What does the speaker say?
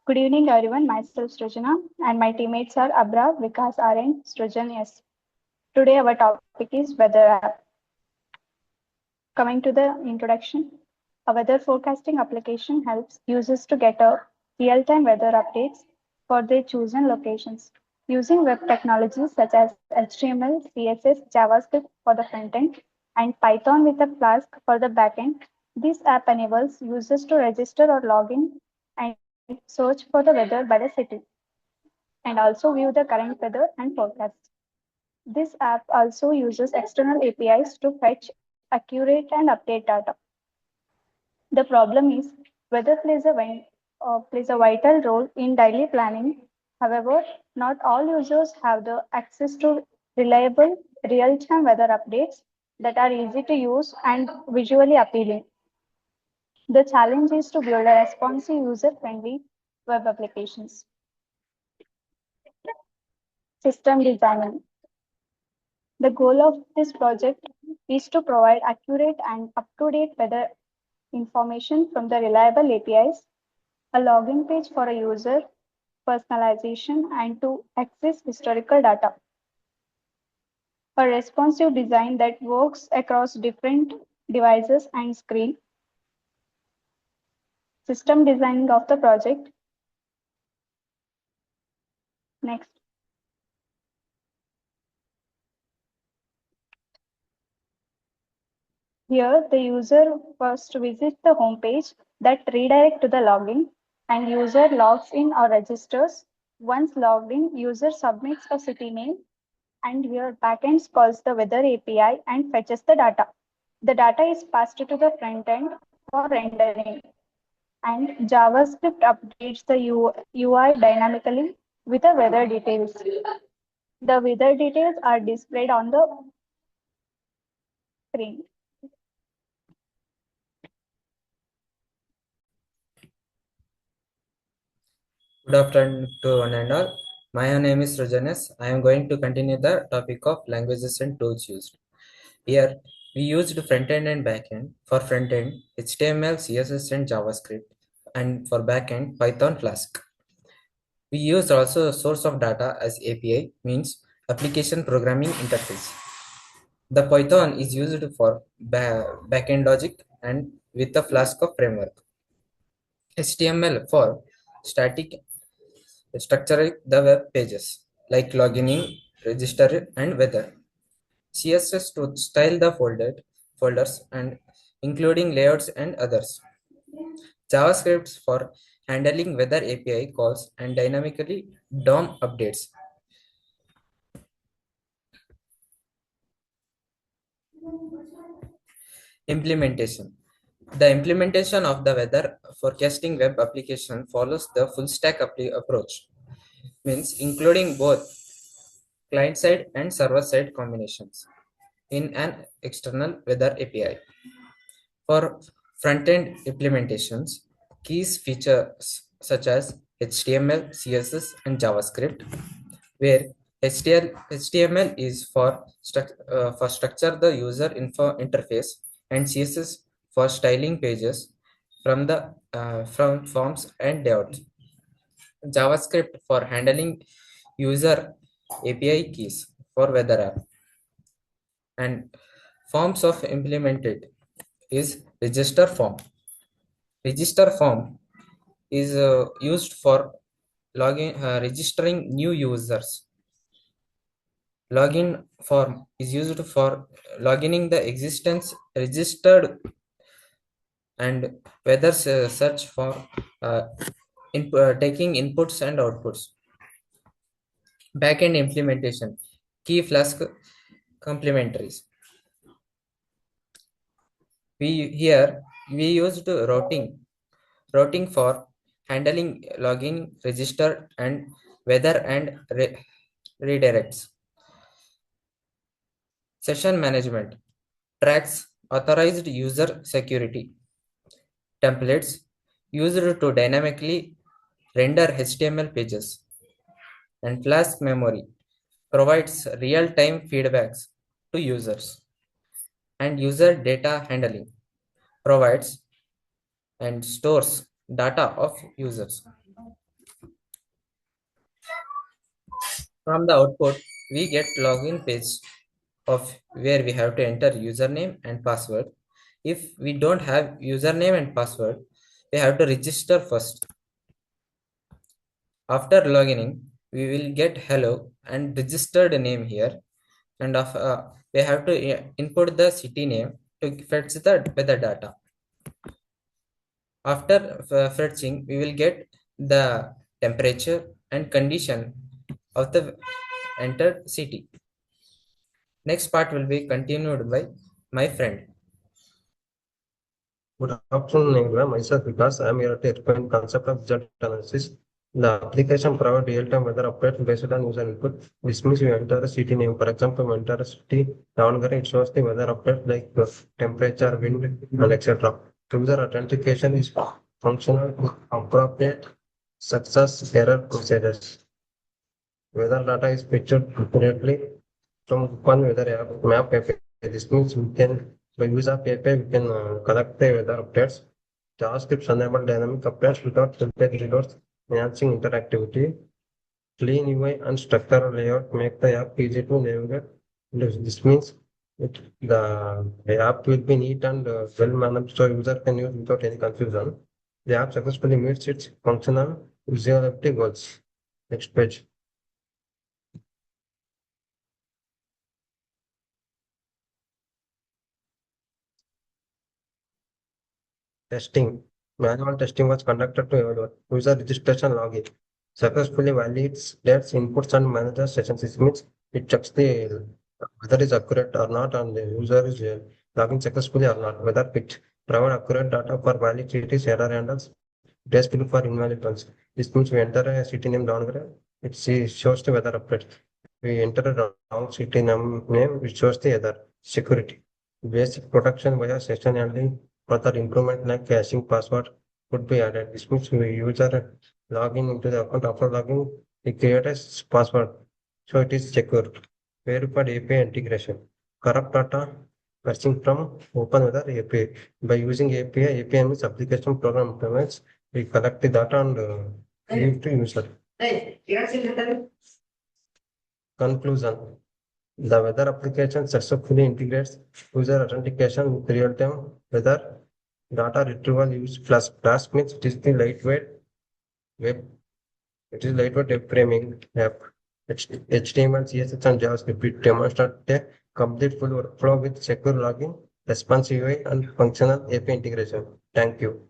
Good evening, everyone. Myself Srujana, and my teammates are Abra, Vikas, Aryan, Srujan. Yes. Today, our topic is Weather App. Coming to the introduction, a weather forecasting application helps users to get a real-time weather updates for their chosen locations using web technologies such as HTML, CSS, JavaScript for the front end, and Python with a Flask for the backend. This app enables users to register or log in and search for the weather by the city and also view the current weather and forecast. This app also uses external APIs to fetch accurate and update data. The problem is weather plays a vital role in daily planning. However, not all users have the access to reliable real-time weather updates that are easy to use and visually appealing. The challenge is to build a responsive user-friendly web applications. System designing. The goal of this project is to provide accurate and up-to-date weather information from the reliable APIs, a login page for a user, personalization, and to access historical data. A responsive design that works across different devices and screen. System designing of the project. Next. Here, the user first visits the home page that redirect to the login and user logs in or registers. Once logged in, user submits a city name and here backend calls the weather API and fetches the data. The data is passed to the front end for rendering and JavaScript updates the UI dynamically with the weather details. The weather details are displayed on the screen. Good afternoon to one and all. My name is Rajanes. I am going to continue the topic of languages and tools used. Here, we used front-end and back-end. For front-end, HTML, CSS, and JavaScript, and for back-end, Python Flask. We used also a source of data as API, means application programming interface. The Python is used for back-end logic and with the Flask of framework. HTML for static structure the web pages like logging, register, and weather. CSS to style the folders and including layouts and others. JavaScript for handling weather API calls and dynamically DOM updates. Implementation. The implementation of the weather forecasting web application follows the full stack approach, means including both client side and server side combinations in an external weather API. For front-end implementations, keys features such as HTML, CSS, and JavaScript, where HTML is for structure the user info interface, and CSS for styling pages from forms and layouts. JavaScript for handling user API keys for weather app, and forms of implemented is register form. Register form is used for registering new users. Login form is used for logging the existence registered and whether search for uh, taking inputs and outputs. Backend implementation, key flask complementaries. We used routing for handling login, register, and weather and redirects. Session management tracks authorized user security. Templates used to dynamically render HTML pages. And Flask memory provides real-time feedbacks to users. And user data handling provides and stores data of users. From the output, we get login page of where we have to enter username and password. If we don't have username and password, we have to register first. After logging in, we will get hello and registered name here, and we have to input the city name to fetch the weather data. After fetching, we will get the temperature and condition of the entered city. Next part will be continued by my friend. Good afternoon, everyone. Myself Vikas. I am here to explain concept of result analysis. The application provides real-time weather updates based on user input. This means you enter a city name. For example, you enter a city Davangere, it shows the weather update like temperature, wind, and etc. User authentication is functional, appropriate, success, error messages. Weather data is pictured accurately from one weather app, map API. This means we can, by use of API, we can collect the weather updates. JavaScript enable dynamic updates without page reloads, enhancing interactivity. Clean UI and structural layout make the app easy to navigate. This means the app will be neat and well managed so user can use without any confusion. The app successfully meets its functional usability goals. Next page. Testing. Manual testing was conducted to evaluate user registration login. Successfully validates dates, inputs, and manages sessions. This means it checks the whether is accurate or not, and the user is logging successfully or not. Whether it provide accurate data for valid cities, error handles, gracefully for invalid ones. This means we enter a city name downgrade, shows the weather update. We enter a wrong city name, which shows the other security. Basic protection via session handling. Further improvement like caching password could be added. This means we user logging into the account after logging, we create a password so it is secure. Verified API integration. Corrupt data fetching from open weather API. By using API means application program implements. We collect the data and give to user. Conclusion. The weather application successfully integrates user authentication with real-time weather data retrieval use plus Flask means web it is lightweight web framing app. HTML, CSS, and JavaScript. It demonstrates a complete full workflow with secure login, responsive UI, and functional API integration. Thank you.